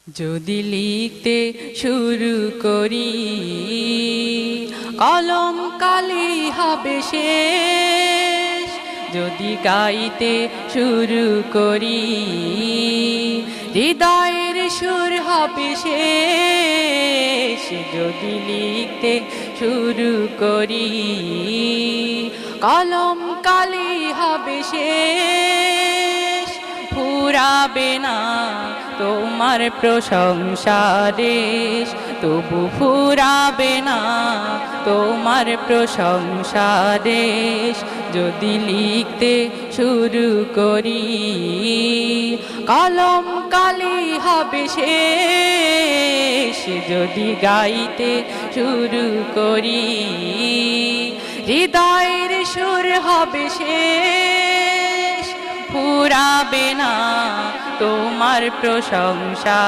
যদি লিখতে শুরু করি কলম কালি হবে শেষ, যদি গাইতে শুরু করি হৃদয়ের সুর হবে শেষ, যদি লিখতে শুরু করি কলম কালি হবে শেষ, ফুরাবে না তোমার প্রশংসা দেশ, তবু ফুরাবে না তোমার প্রশংসা দেশ, যদি লিখতে শুরু করি কলম কালি হবে শেষ, যদি গাইতে শুরু করি হৃদয়ের সুর হবে শেষ, ফুরাবে না তোমার প্রশংসা